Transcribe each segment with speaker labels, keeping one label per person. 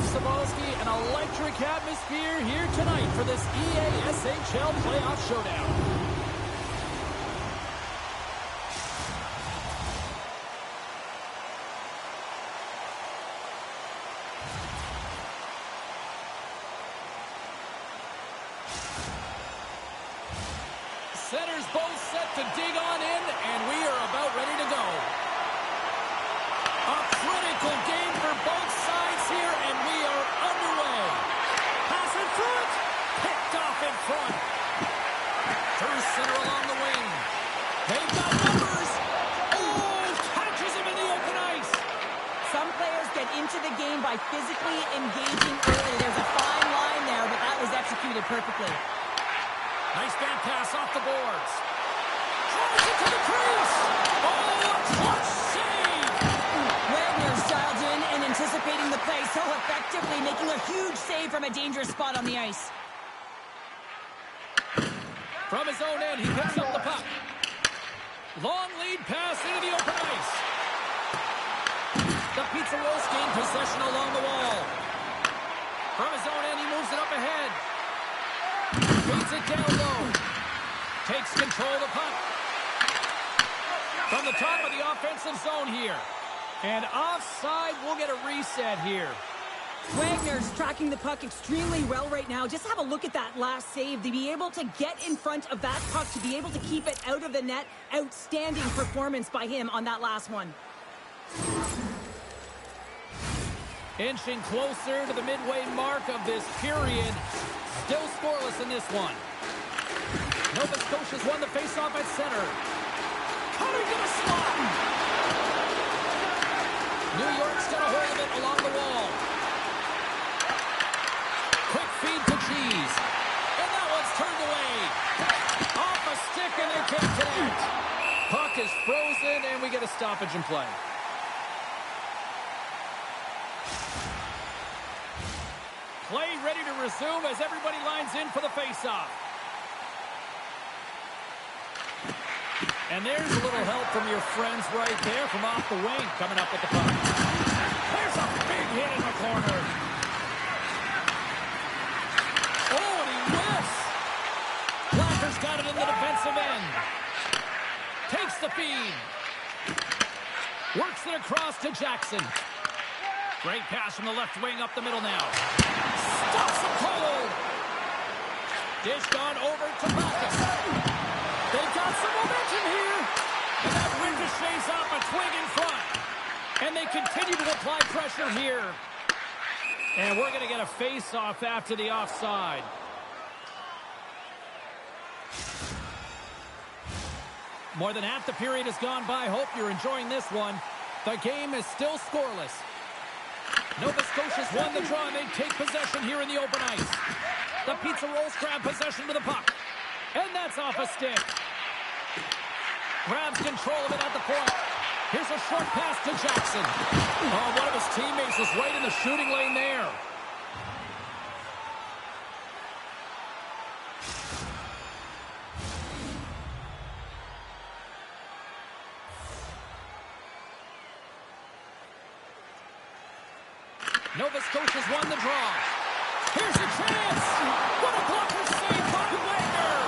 Speaker 1: Sabalski. An electric atmosphere here tonight for this EASHL playoff showdown. Centers both set to dig on in, and we are about ready to go. A critical game for both sides here, and we are underway. Pass in front. Picked off in front. Through center along the wing. They've got numbers. Oh, catches him in the open ice.
Speaker 2: Some players get into the game by physically engaging early. There's a fine line there, but that was executed perfectly.
Speaker 1: Nice back pass off the boards. Drives it to the crease. Oh, a clutch save.
Speaker 2: Wagner's dialed in and anticipating the play so effectively, making a huge save from a dangerous spot on the ice.
Speaker 1: From his own end, he picks up the puck. Long lead pass into the open ice. The Pizza Rolls gain possession along the wall. From his own end, he moves it up ahead. Beats it down low. Takes control of the puck. From the top of the offensive zone here. And offside, we'll get a reset here.
Speaker 2: Wagner's tracking the puck extremely well right now. Just have a look at that last save. To be able to get in front of that puck, to be able to keep it out of the net. Outstanding performance by him on that last one.
Speaker 1: Inching closer to the midway mark of this period. Still scoreless in this one. Nova Scotia's won the faceoff at center. Cutting to the slot. New York's got a hold of it along the wall. Quick feed to Cheese. And that one's turned away. Off a stick and they can't connect. Puck is frozen and we get a stoppage in play. Play ready to resume as everybody lines in for the faceoff. And there's a little help from your friends right there from off the wing coming up with the puck. There's a big hit in the corner. Oh, and he whiffs. Blacker's got it in the defensive end. Takes the feed. Works it across to Jackson. Great pass from the left wing up the middle now. Stops him cold. Dished on over to Backus. They've got some momentum here. And that ricochets off a twig in front. And they continue to apply pressure here. And we're going to get a face-off after the offside. More than half the period has gone by. Hope you're enjoying this one. The game is still scoreless. Nova Scotia's won the draw, and they take possession here in the open ice. The Pizza Rolls grab possession with the puck. And that's off a stick. Grabs control of it at the point. Here's a short pass to Jackson. Oh, one of his teammates was right in the shooting lane there. Nova Scotia's won the draw. Here's a chance. What a blocker save by Wagner.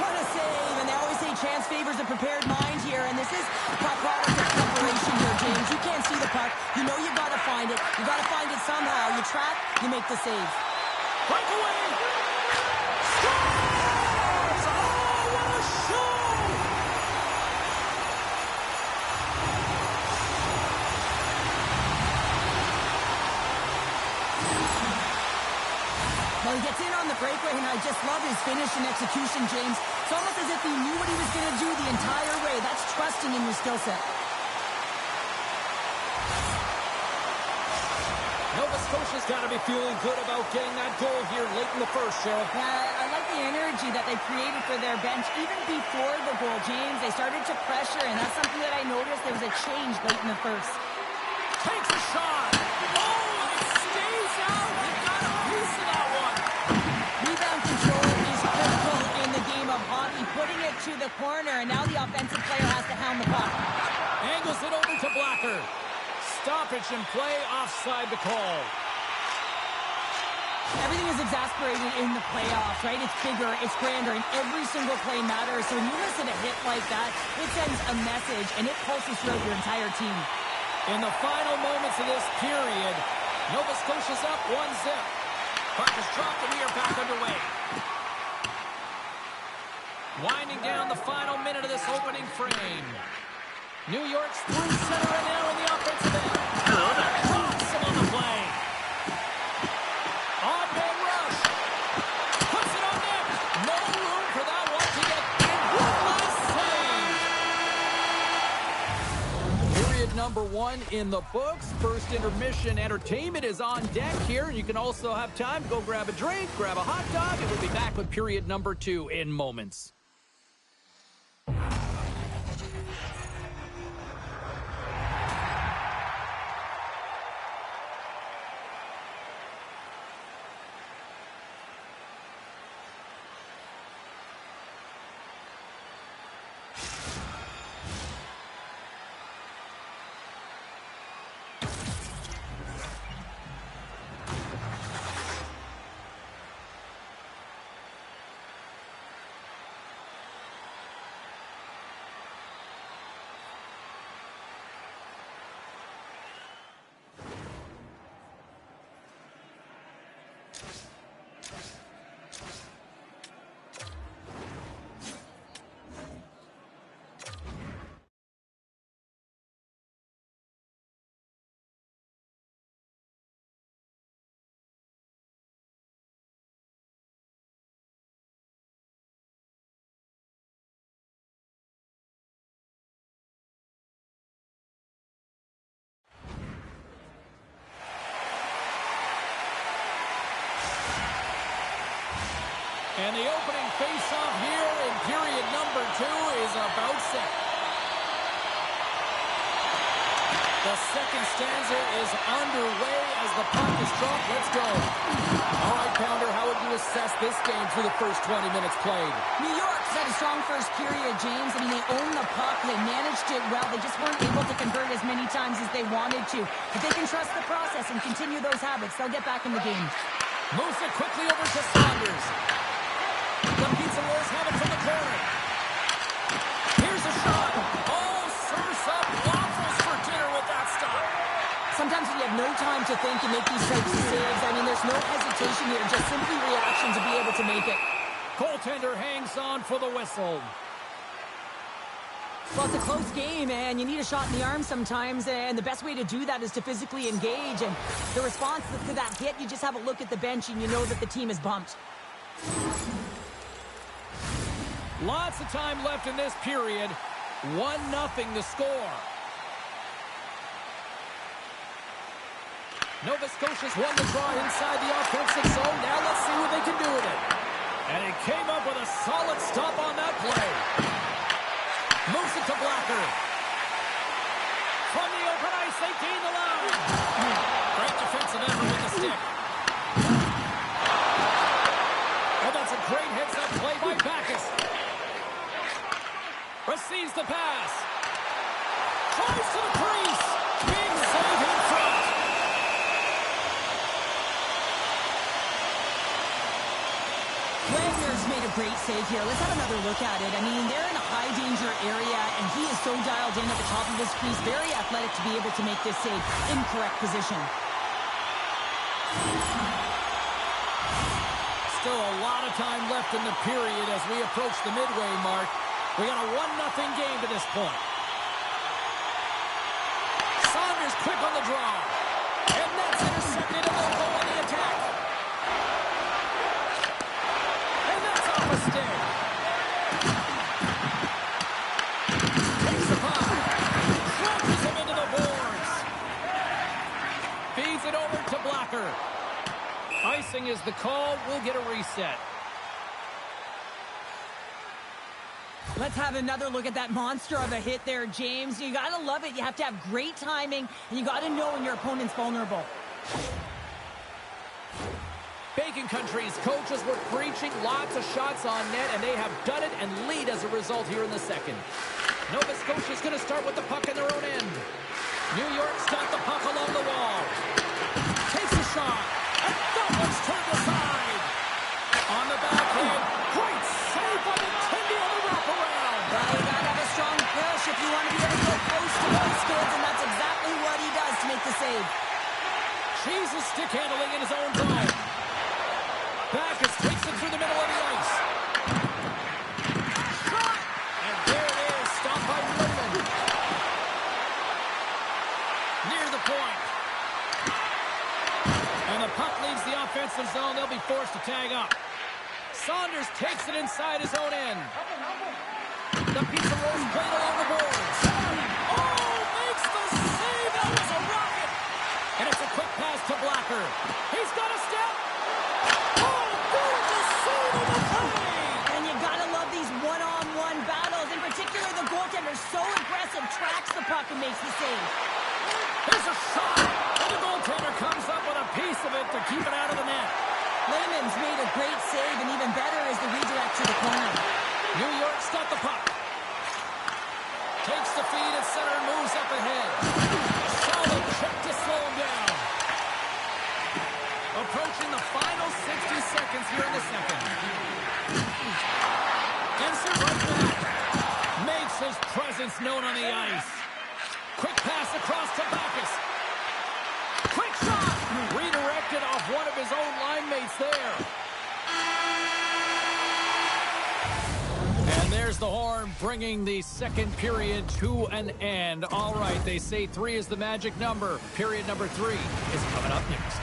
Speaker 2: What a save. And they always say chance favors a prepared mind here. And this is a product of preparation here, James. You can't see the puck. You know you got to find it. You got to find it somehow. You trap, you make the save.
Speaker 1: Breakaway. Scores! Oh, what a show!
Speaker 2: Well, he gets in on the breakaway, and I just love his finish and execution, James. It's almost as if he knew what he was going to do the entire way. That's trusting in your skill set.
Speaker 1: Nova Scotia's got to be feeling good about getting that goal here late in the first, Cheryl.
Speaker 2: I like the energy that they created for their bench. Even before the goal, James, they started to pressure, and that's something that I noticed. There was a change late in the first.
Speaker 1: Takes a shot. Oh, it stays out. He got a piece of that one.
Speaker 2: Rebound control is critical in the game of hockey. Putting it to the corner, and now the offensive player has to hound the puck.
Speaker 1: Angles it over to Blacker. Stoppage in play, offside the call.
Speaker 2: Everything is exasperated in the playoffs, right? It's bigger, it's grander, and every single play matters. So when you listen to a hit like that, it sends a message, and it pulses throughout your entire team.
Speaker 1: In the final moments of this period, Nova Scotia's up 1-0. Puck is dropped, and we are back underway. Winding down the final minute of this opening frame. New York's through center and now in the offensive end.
Speaker 3: Hello there.
Speaker 1: Drops him on the play. On-man rush. Puts it on net. No room for that one to get in. One last save. Period number 1 in the books. First intermission entertainment is on deck here. You can also have time to go grab a drink, grab a hot dog, and we'll be back with period number 2 in moments. And the opening face-off here in period number 2 is about set. The second stanza is underway as the puck is dropped. Let's go. All right, Pounder, how would you assess this game through the first 20 minutes played?
Speaker 2: New York's had a strong first period, James. I mean, they owned the puck. They managed it well. They just weren't able to convert as many times as they wanted to. If they can trust the process and continue those habits, they'll get back in the game.
Speaker 1: Moves it quickly over to Saunders. The Pizza Rolls have it from the corner. Here's a shot. Oh, serves up waffles for dinner with that stop.
Speaker 2: Sometimes when you have no time to think and make these types of saves, I mean, there's no hesitation here, just simply reaction to be able to make it.
Speaker 1: Goaltender hangs on for the whistle.
Speaker 2: Well, it's a close game, and you need a shot in the arm sometimes, and the best way to do that is to physically engage, and the response to that hit, you just have a look at the bench, and you know that the team is bumped.
Speaker 1: Lots of time left in this period. 1-0 the score. Nova Scotia's won the draw inside the offensive zone. Now let's see what they can do with it. And he came up with a solid stop on that play. Moves it to Blacker. From the open ice, they gain the line. Great defensive effort with the stick. Oh, that's a great heads-up play by Backes. Receives the pass. Tries to the crease. Big save in front.
Speaker 2: Wagner's made a great save here. Let's have another look at it. I mean, they're in a high-danger area, and he is so dialed in at the top of his crease. Very athletic to be able to make this save in correct position.
Speaker 1: Still a lot of time left in the period as we approach the midway mark. We got a 1-0 game to this point. Saunders quick on the draw. And that's intercepted, and they'll go on the attack. And that's off a stick. Takes the puck. Crunches him into the boards. Feeds it over to Blacker. Icing is the call. We'll get a reset.
Speaker 2: Let's have another look at that monster of a hit there, James. You got to love it. You have to have great timing, and you got to know when your opponent's vulnerable.
Speaker 1: Bacon Country's coaches were preaching lots of shots on net, and they have done it and lead as a result here in the second. Nova Scotia's going to start with the puck in their own end. New York's got the puck along the wall. Takes a shot. And that one's turned aside. On the backhand. Great save by the Tindy on the wraparound.
Speaker 2: Well, you gotta have a strong push if you want to be able to go post to post, kids, and that's exactly what he does to make the save.
Speaker 1: Jesus stick handling in his own zone. Backus takes it through the middle of the ice. Shot! And there it is, stopped by Raymond. Near the point. And the puck leaves the offensive zone. They'll be forced to tag up. Saunders takes it inside his own end. The pizza rolls played along the boards. Oh, makes the save. That was a rocket. And it's a quick pass to Blacker. He's got a step. Oh, gorgeous save on the play.
Speaker 2: And you gotta love these one-on-one battles. In particular, the goaltender so aggressive, tracks the puck and makes the save.
Speaker 1: Here's a shot. And the goaltender comes up with a piece of it to keep it out of the net.
Speaker 2: Lehman's made a great save, and even better is the redirect to the corner.
Speaker 1: New York's got the puck. Takes the feed at center and moves up ahead. Solid check to slow him down. Approaching the final 60 seconds here in the second. Gets it right back. Makes his presence known on the ice. Quick pass across to Backus. Quick shot! Redirected off one of his own line mates there. And there's the horn, bringing the second period to an end. All right, they say 3 is the magic number. Period number 3 is coming up next.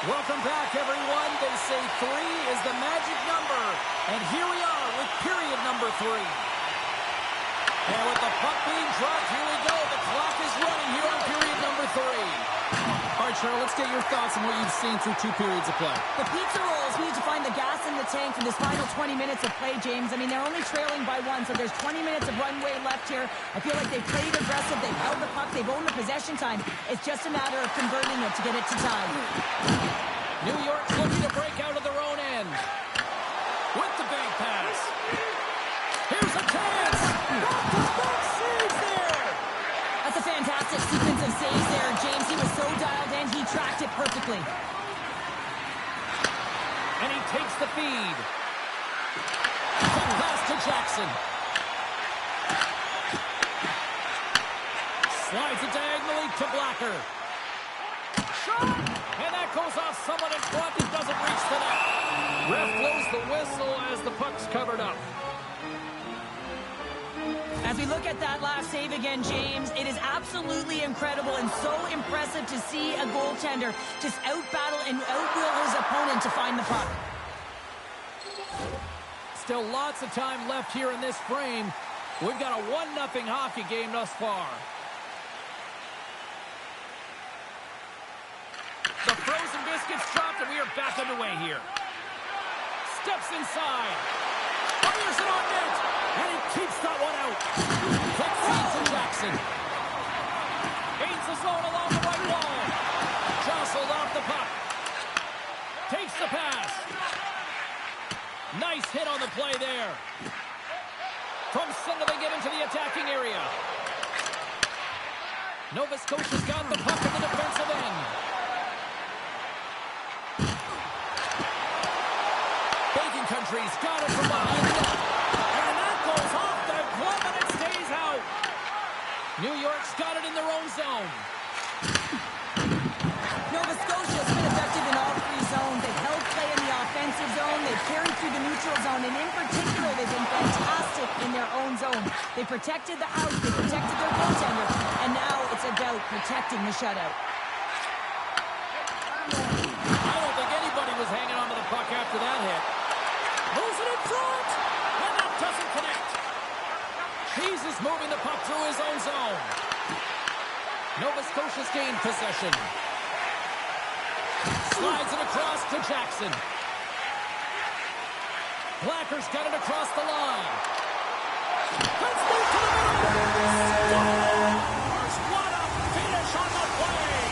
Speaker 1: Welcome back, everyone. They say 3 is the magic number. And here we are with period number 3. And with the puck being dropped, here we go. The clock is running here on period number 3. All right, Cheryl, let's get your thoughts on what you've seen through 2 periods of play.
Speaker 2: The pizza rolls need to find the gas in the tank for this final 20 minutes of play, James. I mean, they're only trailing by 1, so there's 20 minutes of runway left here. I feel like they've played aggressive. They've held the puck. They've owned the possession time. It's just a matter of converting it to get it to time.
Speaker 1: New York's looking to break out of their own end. With the bank pass. Here's a chance. Back saves there.
Speaker 2: That's a fantastic sequence of saves there, James. He was so dialed in, he tracked it perfectly.
Speaker 1: And he takes the feed. Quick pass to Jackson. Slides it diagonally to Blacker. Shot! And that goes off someone in front. It doesn't reach the net. Ref blows the whistle as the puck's covered up.
Speaker 2: As we look at that last save again, James, it is absolutely incredible and so impressive to see a goaltender just out-battle and out-will his opponent to find the puck.
Speaker 1: Still lots of time left here in this frame. We've got a 1-0 hockey game thus far. The frozen biscuits dropped, and we are back underway here. Steps inside. Fires it on net. And he keeps that one out. Quick feed to Jackson. Gains the zone along the right wall. Jostled off the puck. Takes the pass. Nice hit on the play there. From center, they get into the attacking area. Nova Scotia's got the puck at the defensive end. Bacon Country's got it from behind the net. And that goes off the glove and it stays out. New York's got it in their own zone.
Speaker 2: Nova Scotia's been effective in all 3 zones. They've held play in the offensive zone. They've carried through through the neutral zone, and in particular, they've been fantastic in their own zone. They protected the house, they protected their goaltender, and now it's about protecting the shutout.
Speaker 1: I don't think anybody was hanging on to the puck after that hit. Moves it in front, and that doesn't connect. Hayes is moving the puck through his own zone. Nova Scotia's gained possession. Slides it across to Jackson. Blacker's got it across the line. Let's move to the middle. What a finish on the play.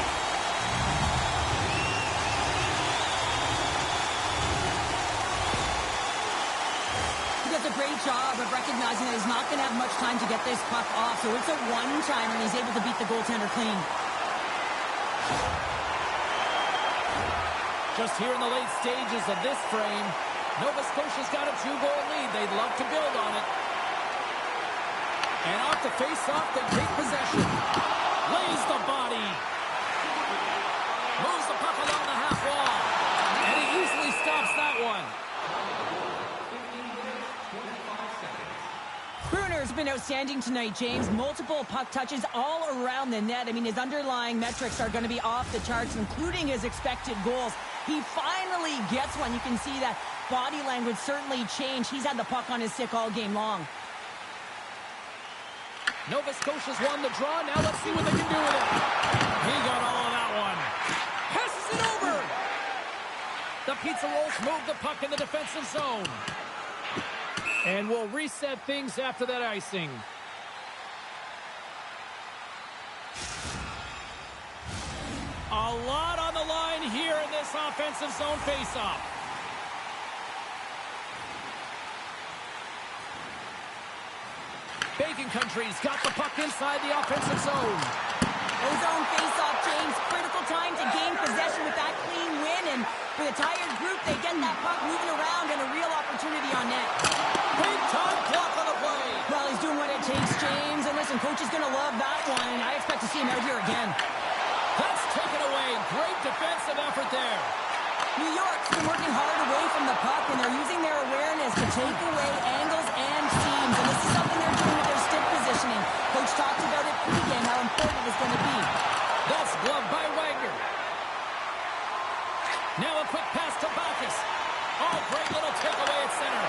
Speaker 2: He does a great job of recognizing that he's not going to have much time to get this puck off, so it's a one-timer, and he's able to beat the goaltender clean.
Speaker 1: Just here in the late stages of this frame, Nova Scotia's got a 2-goal lead. They'd love to build on it. And off the face-off, they take possession. Lays the body. Moves the puck along the half wall. And he easily stops that one.
Speaker 2: Bruner's been outstanding tonight, James. Multiple puck touches all around the net. I mean, his underlying metrics are going to be off the charts, including his expected goals. He finally gets one. You can see that body language certainly changed. He's had the puck on his stick all game long.
Speaker 1: Nova Scotia's won the draw. Now let's see what they can do with it. He got all of that one. Passes it over. The Pizza Rolls move the puck in the defensive zone. And we'll reset things after that icing. A lot on the line here in this offensive zone faceoff. Bacon Country's got the puck inside the offensive zone.
Speaker 2: Ozone face-off, James. Critical time to gain possession with that clean win. And for the tired group, they get that puck moving around and a real opportunity on net.
Speaker 1: Big time block on the play.
Speaker 2: Well, he's doing what it takes, James. And listen, coach is going to love that one. I expect to see him out here again.
Speaker 1: That's taken away. Great defensive effort there.
Speaker 2: New York's been working hard away from the puck, and they're using their awareness to take away angles and seams. And this is something they're doing with their stick positioning. Coach talked about it pregame, how important it's going to be.
Speaker 1: That's gloved by Wagner. Now a quick pass to Bacchus. Oh, great little takeaway at center.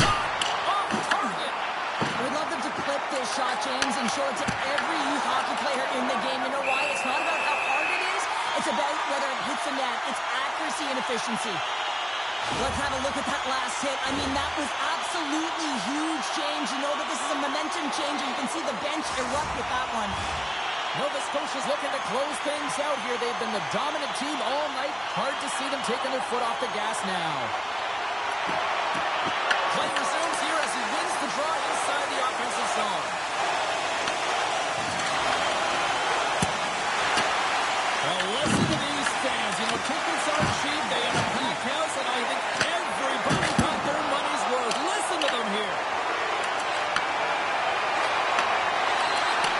Speaker 1: Shot off target.
Speaker 2: I would love them to clip this shot, James, and show it to every youth hockey player in the game. You know why? It's not about how hard it is. It's about whether it hits the net. It's accuracy and efficiency. Let's have a look at that last hit. I mean, that was absolutely huge, James. You know that this is a momentum changer. You can see the bench erupt with that one.
Speaker 1: Nova Scotia's looking to close things out here. They've been the dominant team all night. Hard to see them taking their foot off the gas now. Play resumes here as he wins the draw inside the offensive zone. Well, listen to these fans. You know, tickets aren't cheap. They have a packed house, and I think everybody got their money's worth. Listen to them here.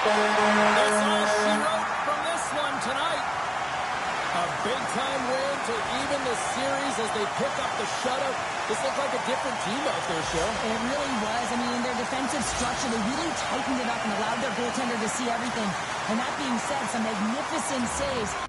Speaker 1: That's all she wrote from this one tonight. A big-time win to even the series as they pick up the shutout. This looked like a different team out there, Cheryl.
Speaker 2: It really was. I mean, in their defensive structure, they really tightened it up and allowed their goaltender to see everything. And that being said, some magnificent saves.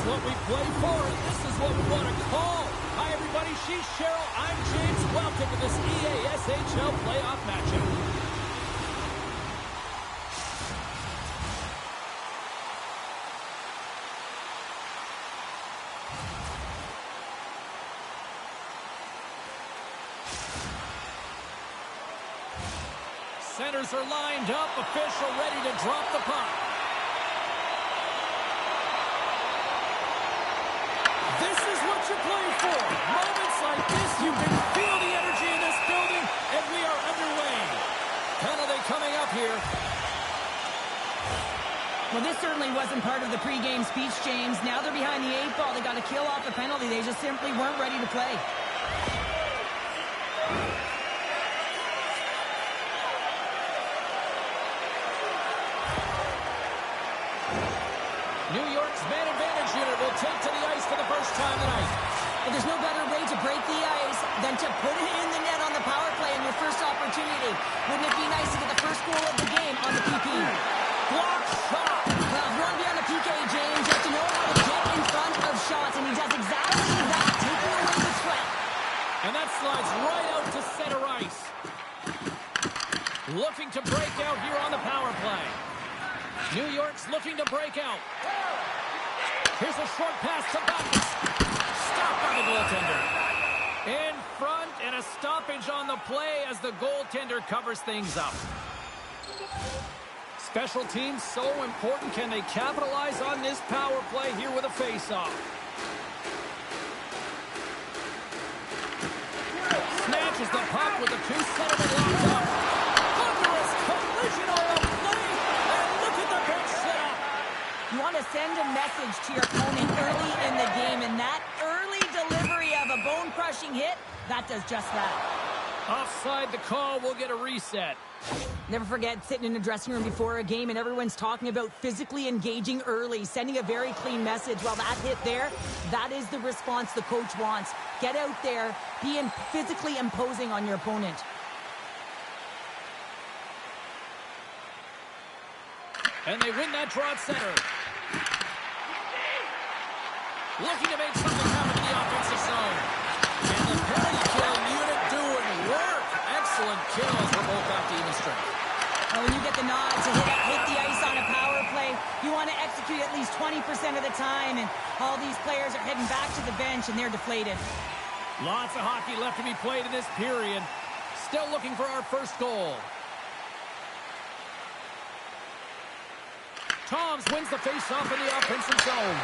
Speaker 1: what we play for, and this is what we want to call. Hi, everybody. She's Cheryl. I'm James. Welcome to this EASHL playoff matchup. Centers are lined up. Official ready to drop the puck. This is what you play for. Moments like this, you can feel the energy in this building, and we are underway. Penalty coming up here.
Speaker 2: Well, this certainly wasn't part of the pregame speech, James. Now they're behind the 8 ball. They got to kill off the penalty. They just simply weren't ready to play.
Speaker 1: New York's man advantage unit will take to the ice for the first time tonight.
Speaker 2: Well, there's no better way to break the ice than to put it in the net on the power play on your first opportunity. Wouldn't it be nice to get the first goal of the game on the PP?
Speaker 1: Block shot.
Speaker 2: Well, if you want to be on the PK, James, you have to know how to get in front of shots, and he does exactly that, taking away the sweat.
Speaker 1: And that slides right out to center ice. Looking to break out here on the power play. New York's looking to break out. Here's a short pass to Backus. Stopped by the goaltender. In front, and a stoppage on the play as the goaltender covers things up. Special teams so important. Can they capitalize on this power play here with a face-off? Snatches the puck with the 2 centermen locked up. Thunderous collision on the play. And look at the bench set up.
Speaker 2: You want to send a message to your opponent early in the game, and that early delivery of a bone-crushing hit, that does just that.
Speaker 1: Offside the call, we'll get a reset.
Speaker 2: Never forget sitting in a dressing room before a game and everyone's talking about physically engaging early, sending a very clean message. Well, that hit there, that is the response the coach wants. Get out there, be physically imposing on your opponent.
Speaker 1: And they win that draw at center. Looking to make something happen in the offensive zone. And the penalty kill unit doing work. Excellent kills for both off the even strength.
Speaker 2: Well, when you get the nod to hit the ice on a power play, you want to execute at least 20% of the time, and all these players are heading back to the bench, and they're deflated.
Speaker 1: Lots of hockey left to be played in this period. Still looking for our first goal. Toms wins the face-off in the offensive zone.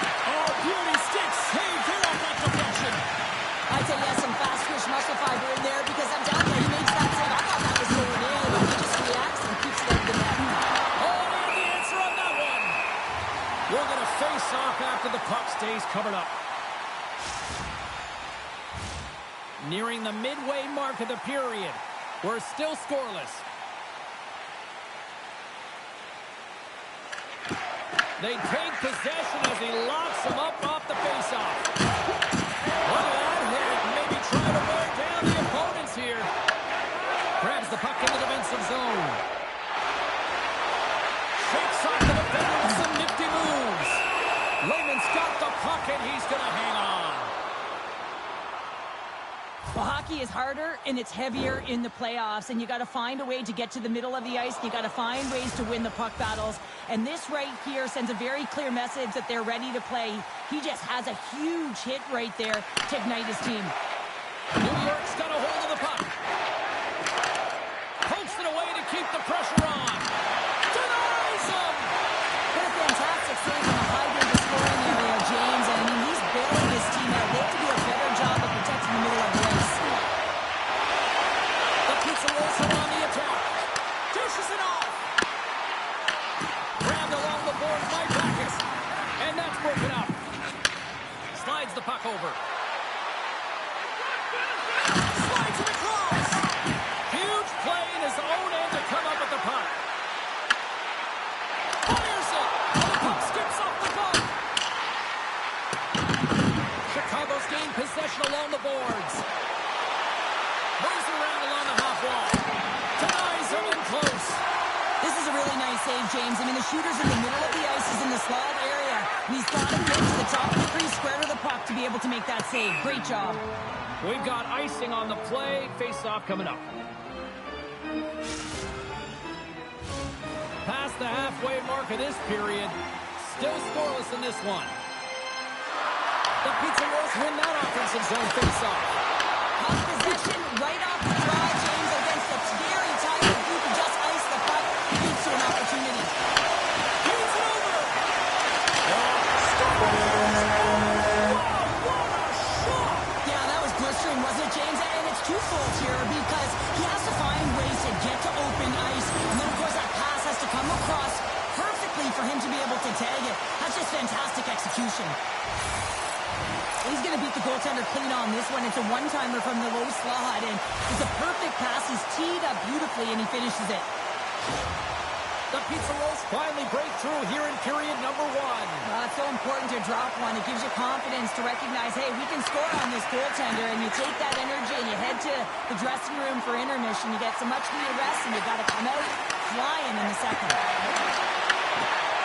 Speaker 1: Oh, beauty stick save here off that deflection.
Speaker 2: I'd say yes, some fast twitch muscle fiber in there, because I'm telling you, he makes that save. I thought that was going in, and he just reacts and keeps it out of the net.
Speaker 1: Oh, and the answer on that one. We're going to face off after the puck stays covered up. Nearing the midway mark of the period. We're still scoreless. They take possession as he locks him up off the faceoff. Look at that hit. Maybe try to wear down the opponents here. Grabs the puck in the defensive zone. Shakes off the defender with some nifty moves. Lehman's got the puck and he's going to hang on.
Speaker 2: Well, hockey is harder and it's heavier in the playoffs, and you got to find a way to get to the middle of the ice. You got to find ways to win the puck battles, and this right here sends a very clear message that they're ready to play. He just has a huge hit right there to ignite his team.
Speaker 1: New York's got a hold of the puck. Pokes it away to keep the pressure on. Denies him!
Speaker 2: What a fantastic save in the high-danger scoring area, James. I mean, he's bailing his team out. They have to do a better job of protecting the middle of the ice.
Speaker 1: The pizza rolls him on the attack. Dishes it off. Grabbed along the boards by Backus. And that's broken up. Slides the puck over. Slides it across. Huge play in his own end to come up with the puck. Fires it. The puck skips off the puck. Chicago's gained possession along the boards. Moves around along the half wall. Denies him in close.
Speaker 2: This is a really nice save, James. I mean, the shooter's in the middle of the ice. He's in the slot area. And he's got to get to the top of the crease, square to the puck to be able to make that save. Great job.
Speaker 1: We've got icing on the play. Face-off coming up. Past the halfway mark of this period. Still scoreless in this one. The Pizza Rolls win that offensive zone face-off.
Speaker 2: Puck possession right off the draw, James, against a very tight group who just iced the puck. Leads to an opportunity.
Speaker 1: He's it over!
Speaker 2: Yeah, that was blistering, wasn't it, James? And it's twofold here because he has to find ways to get to open ice. And then, of course, that pass has to come across perfectly for him to be able to tag it. That's just fantastic execution. He's going to beat the goaltender clean on this one. It's a one-timer from the low slot, and it's a perfect pass. He's teed up beautifully, and he finishes it.
Speaker 1: The Pizza Rolls finally break through here in period number one.
Speaker 2: It's so important to drop one. It gives you confidence to recognize, hey, we can score on this goaltender, and you take that energy and you head to the dressing room for intermission. You get some much-needed rest, and you got to come out flying in the second.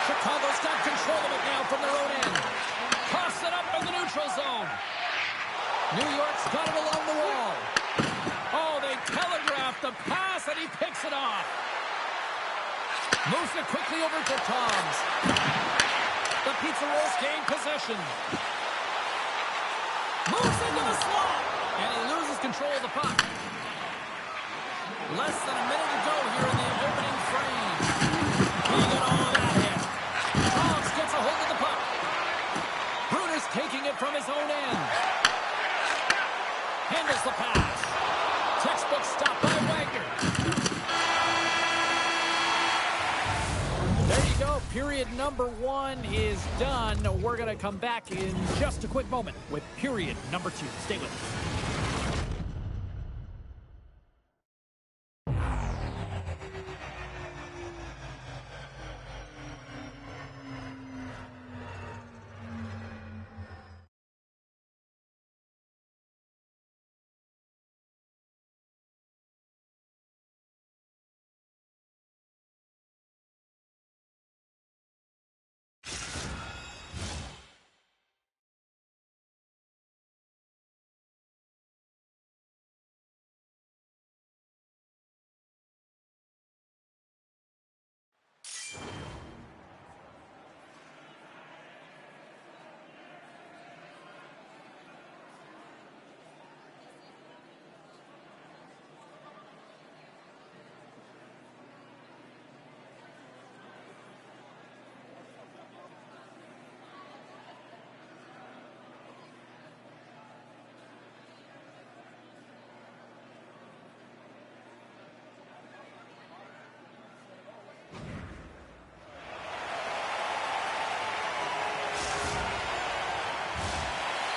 Speaker 1: Chicago's got control of it now from their own end. Toss it up in the neutral zone. New York's got it along the wall. Oh, they telegraphed the pass, and he picks it off. Moves it quickly over to Toms. The Pizza Rolls gain possession. Moves into the slot. And he loses control of the puck. Less than a minute to go here in the opening frame. He got all of that hit. Toms gets a hold of the puck. Bruner's taking it from his own end. Handles the pass. Textbook stop by Wagner. There you go. Period number one is done. We're going to come back in just a quick moment with period number two. Stay with us.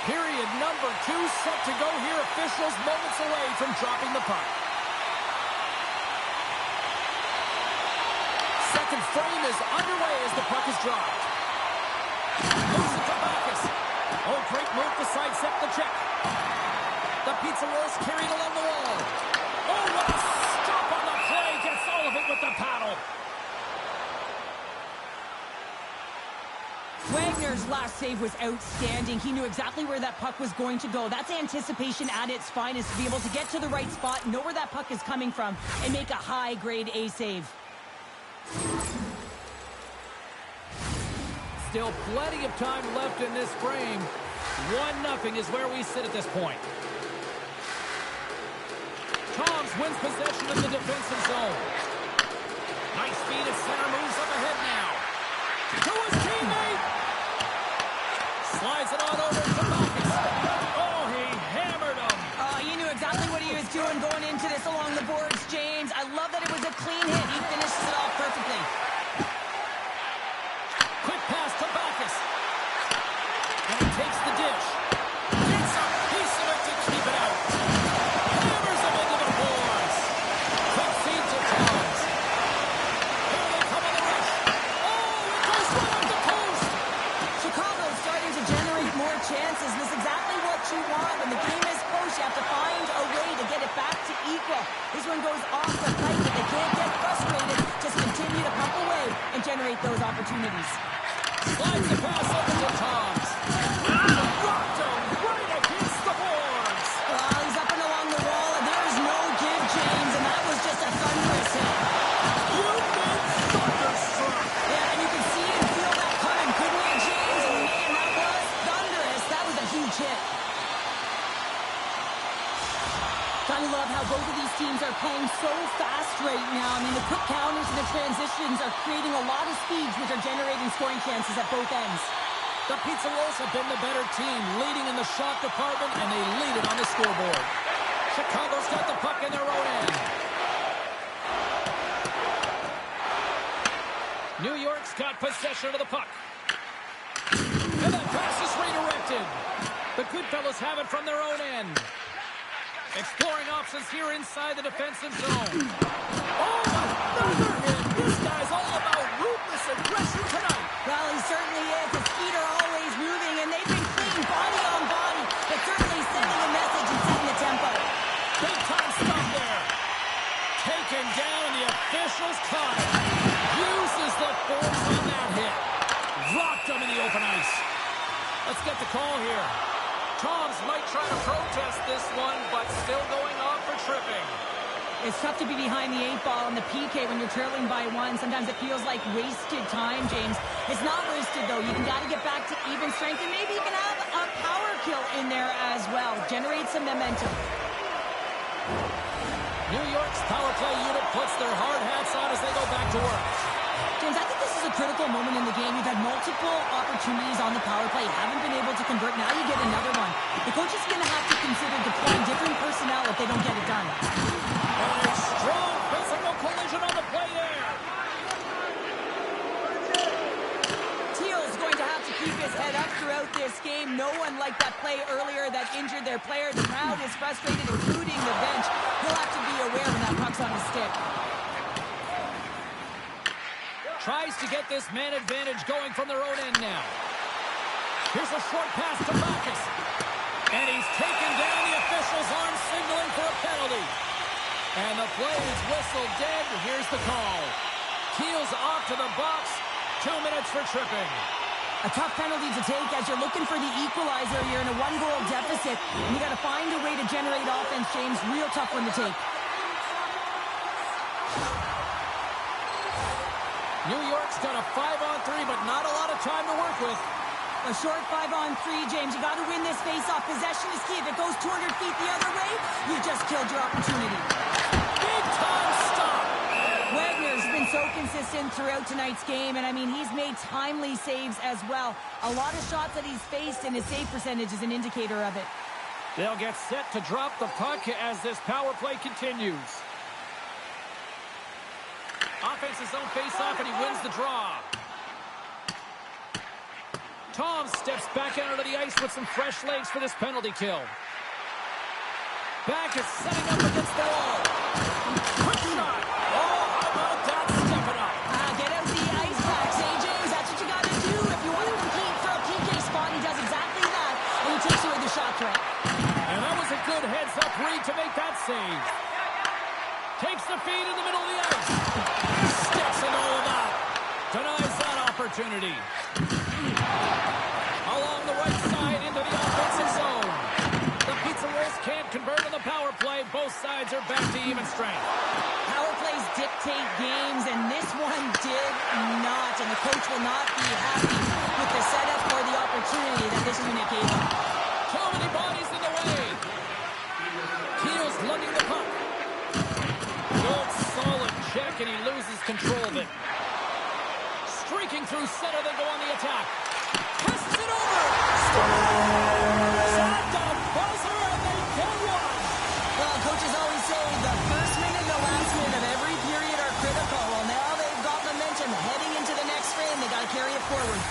Speaker 1: Period number two set to go here. Officials moments away from dropping the puck. Second frame is underway as the puck is dropped. Moves it to Bacchus. Oh, great move to sidestep the check. The Pizza Rolls carried along the wall. Oh, what a stop on the play. Gets all of it with the paddle.
Speaker 2: Wagner's last save was outstanding. He knew exactly where that puck was going to go. That's anticipation at its finest, to be able to get to the right spot, know where that puck is coming from, and make a high-grade A save.
Speaker 1: Still plenty of time left in this frame. 1-0 is where we sit at this point. Toms wins possession of the defensive zone. Nice feed at center, moves up ahead now. To his teammate! Slides it on over to Bacchus. Oh, he hammered him.
Speaker 2: You knew exactly what he was doing going into this along the boards, James. I love that it was a clean hit. He finishes it off perfectly.
Speaker 1: Quick pass to Bacchus. And he takes the dish. Gets a piece of it to keep it out. Hammers him into the boards. Quick feed to Toms. Here they come on the rush. Oh, it goes right up the post.
Speaker 2: Chicago's starting to generate more chances. This is exactly what you want. When the game is close, you have to find a way to get it back to equal. This one goes off the pipe, but they can't get frustrated. Just continue to pump away and generate those opportunities.
Speaker 1: Slides the pass over to Toms. Rocked him right against the boards.
Speaker 2: Well, he's up and along the wall, and there is no give, James, and that was just a thunderous hit.
Speaker 1: You've been thunderstruck.
Speaker 2: Yeah, and you can see and feel that coming, couldn't you, James? And man, that was thunderous. That was a huge hit. Gotta love how both of these teams are playing so fast right now. I mean, the quick counters and the transitions are creating a lot of speeds, which are generating scoring chances at both ends.
Speaker 1: The Pizza Rolls have been the better team, leading in the shot department, and they lead it on the scoreboard. Chicago's got the puck in their own end. New York's got possession of the puck. And that pass is redirected. The Goodfellas have it from their own end. Exploring options here inside the defensive zone. Oh, another hit! This guy's all about ruthless aggression tonight.
Speaker 2: Well, he certainly is. His feet are always moving, and they've been clean body on body, but certainly sending a message and setting the tempo.
Speaker 1: Big time stop there. Taken down, the officials caught it. Uses the force on that hit. Rocked him in the open ice. Let's get the call here. Toms might try to protest this one, but still going off for tripping.
Speaker 2: It's tough to be behind the 8-ball in the PK when you're trailing by 1. Sometimes it feels like wasted time, James. It's not wasted, though. You got to get back to even strength, and maybe you can have a power kill in there as well. Generate some momentum.
Speaker 1: New York's power play unit puts their hard hats on as they go back to work.
Speaker 2: James, I think this is a critical moment in the game. You've had multiple opportunities on the power play. Haven't been able to convert. Now you get another one. The coach is going to have to consider deploying different personnel if they don't get it done.
Speaker 1: And a strong physical collision on the play there.
Speaker 2: Teal's going to have to keep his head up throughout this game. No one liked that play earlier that injured their player. The crowd is frustrated, including the bench. He'll have to be aware when that puck's on his stick.
Speaker 1: Tries to get this man advantage going from their own end now. Here's a short pass to Backus. And he's taken down. The officials aren't signaling for a penalty. And the play is whistled dead. Here's the call. Teal's off to the box. 2 minutes for tripping.
Speaker 2: A tough penalty to take as you're looking for the equalizer. You're in a 1-goal deficit. And you got to find a way to generate offense, James. Real tough one to take.
Speaker 1: New York's got a 5-on-3, but not a lot of time to work with.
Speaker 2: A short 5-on-3, James. You got to win this face-off. Possession is key. If it goes 200 feet the other way, you've just killed your opportunity.
Speaker 1: Big time stop.
Speaker 2: Wagner's been so consistent throughout tonight's game, and I mean, he's made timely saves as well. A lot of shots that he's faced, and his save percentage is an indicator of it.
Speaker 1: They'll get set to drop the puck as this power play continues. Offense his own face-off, and he wins the draw. Tom steps back out onto the ice with some fresh legs for this penalty kill. Back is setting up against the wall. Quick shot. Oh, how about that? Stepping up.
Speaker 2: Get out the ice packs, James. That's what you got to do if you want to compete for a PK spot. He does exactly that, and he takes away the shot threat.
Speaker 1: And that was a good heads-up read to make that save. Takes the feed in the middle of the ice. Steps in all of that. Denies that opportunity. Along the right side into the offensive zone. The Pizza Rolls can't convert on the power play. Both sides are back to even strength.
Speaker 2: Power plays dictate games, and this one did not. And the coach will not be happy with the setup or the opportunity that this unit gave him.
Speaker 1: Too many bodies in the way. Keel's lugging the puck. Good solid check, and he loses control of it. Streaking through center, they go on the attack. Twists it over. Shot the buzzer, and they get one.
Speaker 2: Well, coaches always say the first minute and the last minute of every period are critical. Well, now they've got momentum heading into the next frame. They got to carry it forward.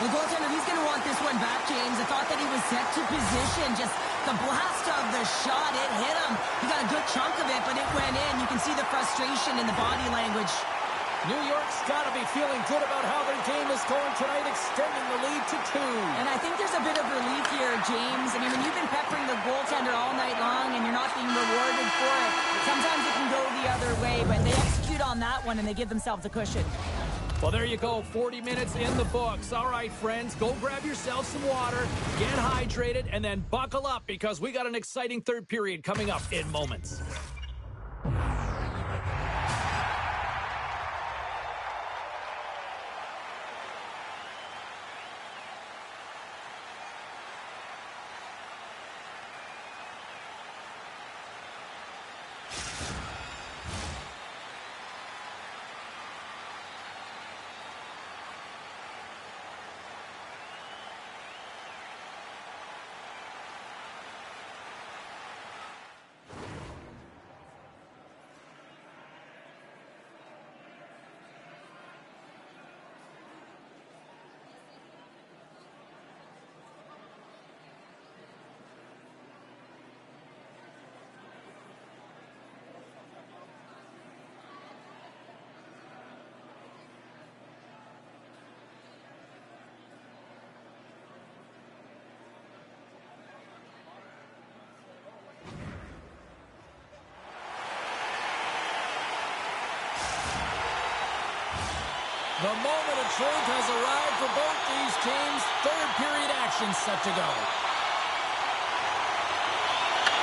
Speaker 2: The goaltender, he's going to want this one back, James. I thought that he was set to position. Just the blast of the shot, it hit him. He got a good chunk of it, but it went in. You can see the frustration in the body language.
Speaker 1: New York's got to be feeling good about how their game is going tonight, extending the lead to 2.
Speaker 2: And I think there's a bit of relief here, James. I mean, when you've been peppering the goaltender all night long and you're not being rewarded for it, sometimes it can go the other way, but they execute on that one and they give themselves a cushion.
Speaker 1: Well, there you go. 40 minutes in the books. All right, friends, go grab yourself some water, get hydrated, and then buckle up because we got an exciting third period coming up in moments. The moment of truth has arrived for both these teams. Third period action set to go.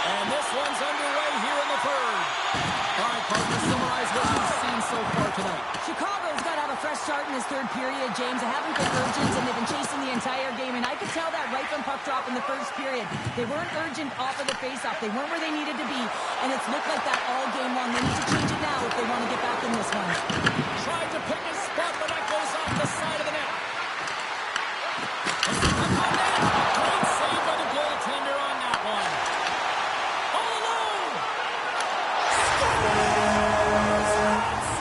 Speaker 1: And this one's underway here in the third. All right, partner, summarize what you've seen so far tonight.
Speaker 2: Chicago's got to have a fresh start in this third period, James. They haven't been urgent, and they've been chasing the entire game. And I could tell that right from puck drop in the first period. They weren't urgent off of the faceoff. They weren't where they needed to be. And it's looked like that all game long. They need to change it now if they want to get back in this one.
Speaker 1: Tried to pick his spot, but that goes off the side of the net. Great save by the goaltender on that one. All alone.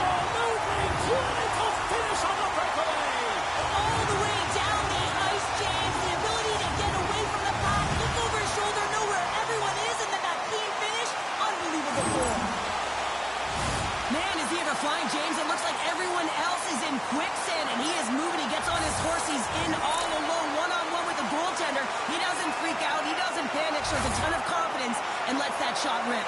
Speaker 1: Absolutely clinical finish on the breakaway.
Speaker 2: All the way down the ice, James. The ability to get away from the puck, look over his shoulder, know where everyone is, and then that clean finish. Unbelievable goal. Man, is he ever flying, James? It looks like everyone else is in quicksand, and he is moving. He gets on his horse. He's in all alone, one-on-one with the goaltender. He doesn't freak out. He doesn't panic. Shows a ton of confidence and lets that shot rip.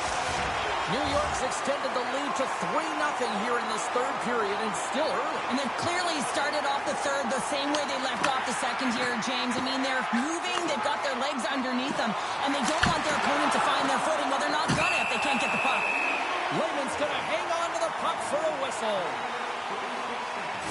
Speaker 1: New York's extended the lead to 3-0 here in this third period, and still early.
Speaker 2: And then clearly started off the third the same way they left off the second here, James. I mean, they're moving. They've got their legs underneath them, and they don't want their opponent to find their footing. Well, they're not gonna if they can't get the puck.
Speaker 1: Lehman's going to hang on to the puck for a whistle.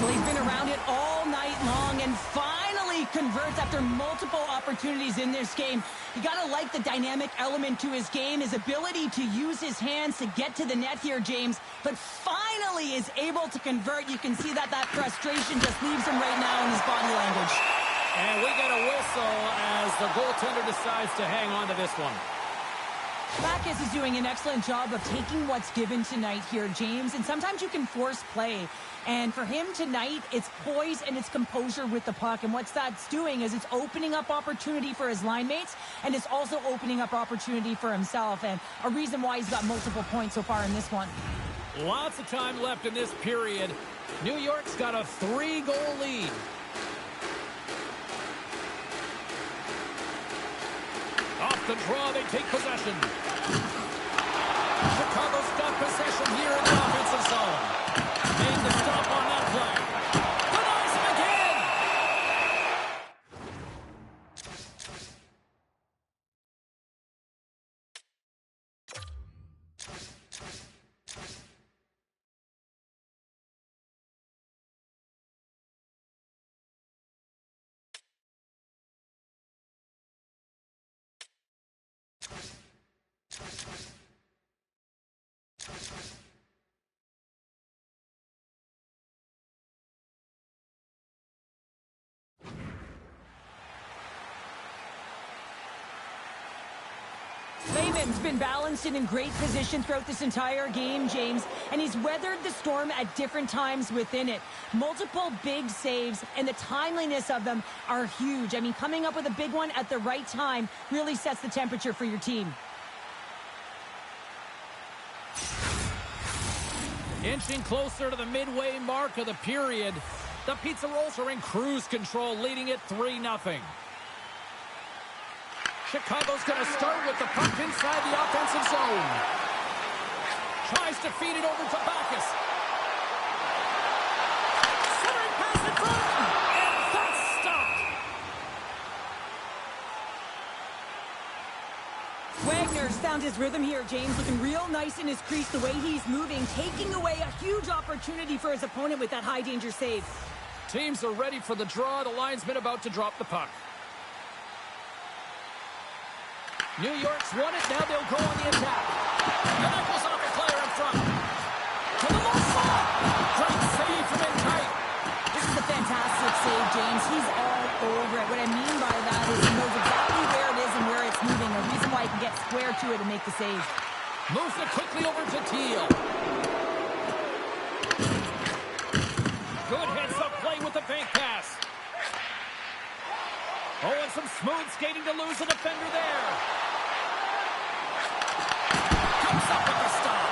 Speaker 2: Well, he's been around it all night long and finally converts after multiple opportunities in this game. You got to like the dynamic element to his game, his ability to use his hands to get to the net here, James, but finally is able to convert. You can see that frustration just leaves him right now in his body language.
Speaker 1: And we get a whistle as the goaltender decides to hang on to this one.
Speaker 2: Backes is doing an excellent job of taking what's given tonight here, James, and sometimes you can force play. And for him tonight, it's poise and it's composure with the puck. And what that's doing is it's opening up opportunity for his line mates, and it's also opening up opportunity for himself. And a reason why he's got multiple points so far in this one.
Speaker 1: Lots of time left in this period. New York's got a 3-goal lead. Off the draw, they take possession. Chicago's got possession here in the offensive zone. Made the stop on that play. Denies him again.
Speaker 2: Lehman's been balanced and in great position throughout this entire game, James, and he's weathered the storm at different times within it. Multiple big saves, and the timeliness of them are huge. I mean, coming up with a big one at the right time really sets the temperature for your team.
Speaker 1: Inching closer to the midway mark of the period. The Pizza Rolls are in cruise control, leading it 3-0. Chicago's going to start with the puck inside the offensive zone. Tries to feed it over to Backes. Centering
Speaker 2: found his rhythm here, James. Looking real nice in his crease, the way he's moving, taking away a huge opportunity for his opponent with that high-danger save.
Speaker 1: Teams are ready for the draw. The linesman about to drop the puck. New York's won it. Now they'll go on the attack. And that goes off the player in front. To the low slot. Great save from in tight.
Speaker 2: This is a fantastic save, James. He's all over it. What I mean by that is he knows exactly where it is and where it's moving. A reason why he can get square to it and make the save.
Speaker 1: Moves it quickly over to Teal. Good heads-up play with the fake pass. Oh, and some smooth skating to lose a defender there. Comes up with the stop.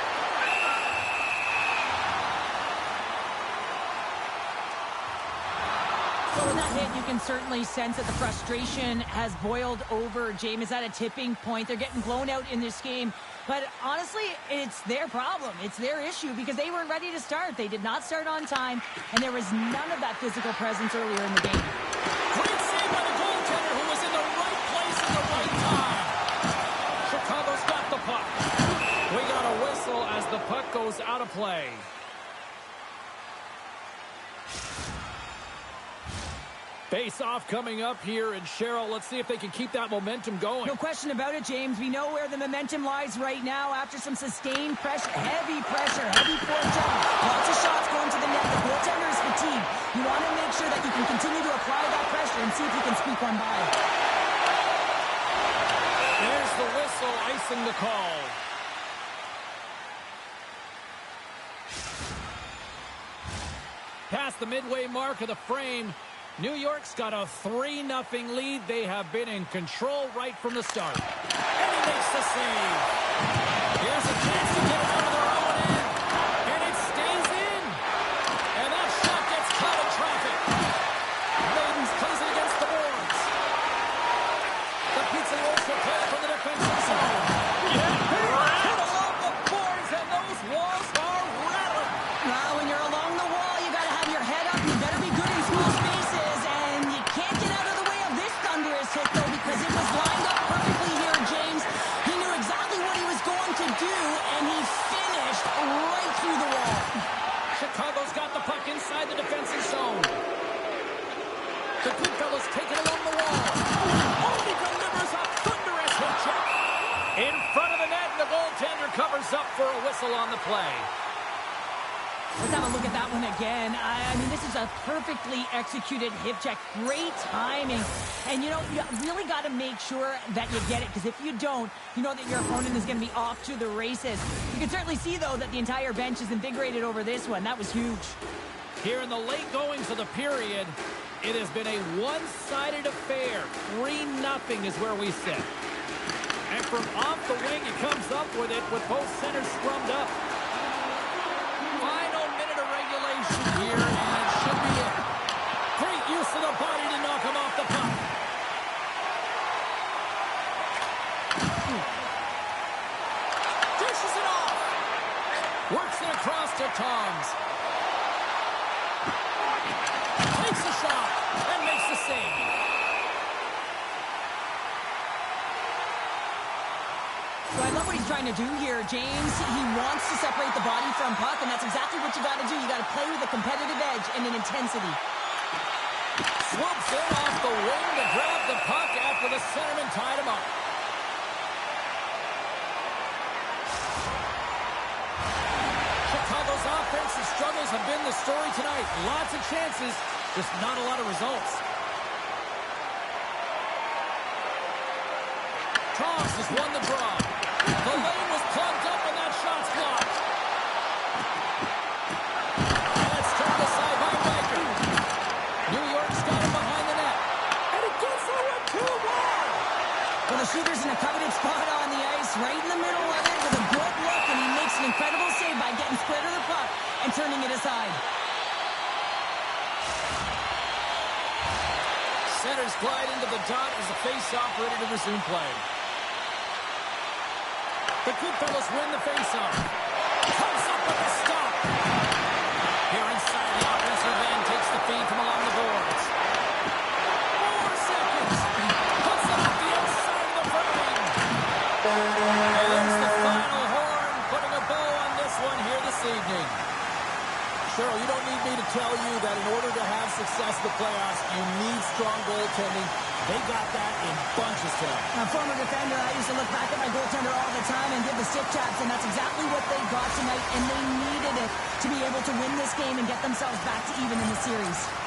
Speaker 2: So in that hit, you can certainly sense that the frustration has boiled over. James is at a tipping point. They're getting blown out in this game. But honestly, it's their problem. It's their issue because they weren't ready to start. They did not start on time, and there was none of that physical presence earlier in the game.
Speaker 1: Great save by the goaltender who was in the right place at the right time. Chicago's got the puck. We got a whistle as the puck goes out of play. Face-off coming up here, and Cheryl, let's see if they can keep that momentum going.
Speaker 2: No question about it, James. We know where the momentum lies right now after some sustained pressure, heavy forecheck. Lots of shots going to the net. The goaltender is fatigued. You want to make sure that you can continue to apply that pressure and see if you can squeak one by.
Speaker 1: There's the whistle, icing the call. Past the midway mark of the frame, New York's got a 3-0 lead. They have been in control right from the start. And he makes the save. Here's a chance to get it out of their own end. And it stays in. And that shot gets caught in traffic. Maidens plays it against the boards. The pizza rolls will play from the defensive zone. Yeah, hit along the boards, and those walls are rattling.
Speaker 2: Now, when you're along the wall, you got to have your head up. You better be good in small spaces, and you can't get out of the way of this thunderous hit, though, because it was lined up perfectly here, James. He knew exactly what he was going to do, and he finished right through the wall.
Speaker 1: Chicago's got the puck inside the defensive zone. The Goodfellas take it along the wall. Oh, he delivers a thunderous hit check. In front of the net, and the goaltender covers up for a whistle on the play.
Speaker 2: Let's have a look at that one again. I mean, this is a perfectly executed hip check. Great timing. And, you know, you really got to make sure that you get it, because if you don't, you know that your opponent is going to be off to the races. You can certainly see, though, that the entire bench is invigorated over this one. That was huge.
Speaker 1: Here in the late goings of the period, it has been a one-sided affair. 3-0 is where we sit. And from off the wing, he comes up with it with both centers scrummed up. Final minute of regulation here, and it should be it. Great use of the body to knock him off the puck. Dishes it off. Works it across to Toms. Takes a shot and makes the save.
Speaker 2: So I love what he's trying to do here, James. He wants to separate the body from puck, and that's exactly what you got to do. You got to play with a competitive edge and an intensity.
Speaker 1: Swoops in off the wing to grab the puck after the centerman tied him up. Chicago's offensive struggles have been the story tonight. Lots of chances, just not a lot of results. Toms has won the draw. The lane was plugged up and that shot's blocked. And it's turned aside by Riker. New York's got him behind the net. And it gets over 2-1.
Speaker 2: Well, the shooter's in a coveted spot on the ice, right in the middle of it, with a good look, and he makes an incredible save by getting square to the puck and turning it aside.
Speaker 1: Centers glide into the dot as the face-off ready to resume play. The Goodfellas win the face-off. Comes up with a stop. Here inside, the offensive end takes the feed from along the boards. 4 seconds. Puts it off the outside of the frame. And but in order to have success in the playoffs, you need strong goaltending. They got that in bunches tonight.
Speaker 2: A former defender, I used to look back at my goaltender all the time and give the stick taps, and that's exactly what they got tonight, and they needed it to be able to win this game and get themselves back to even in the series.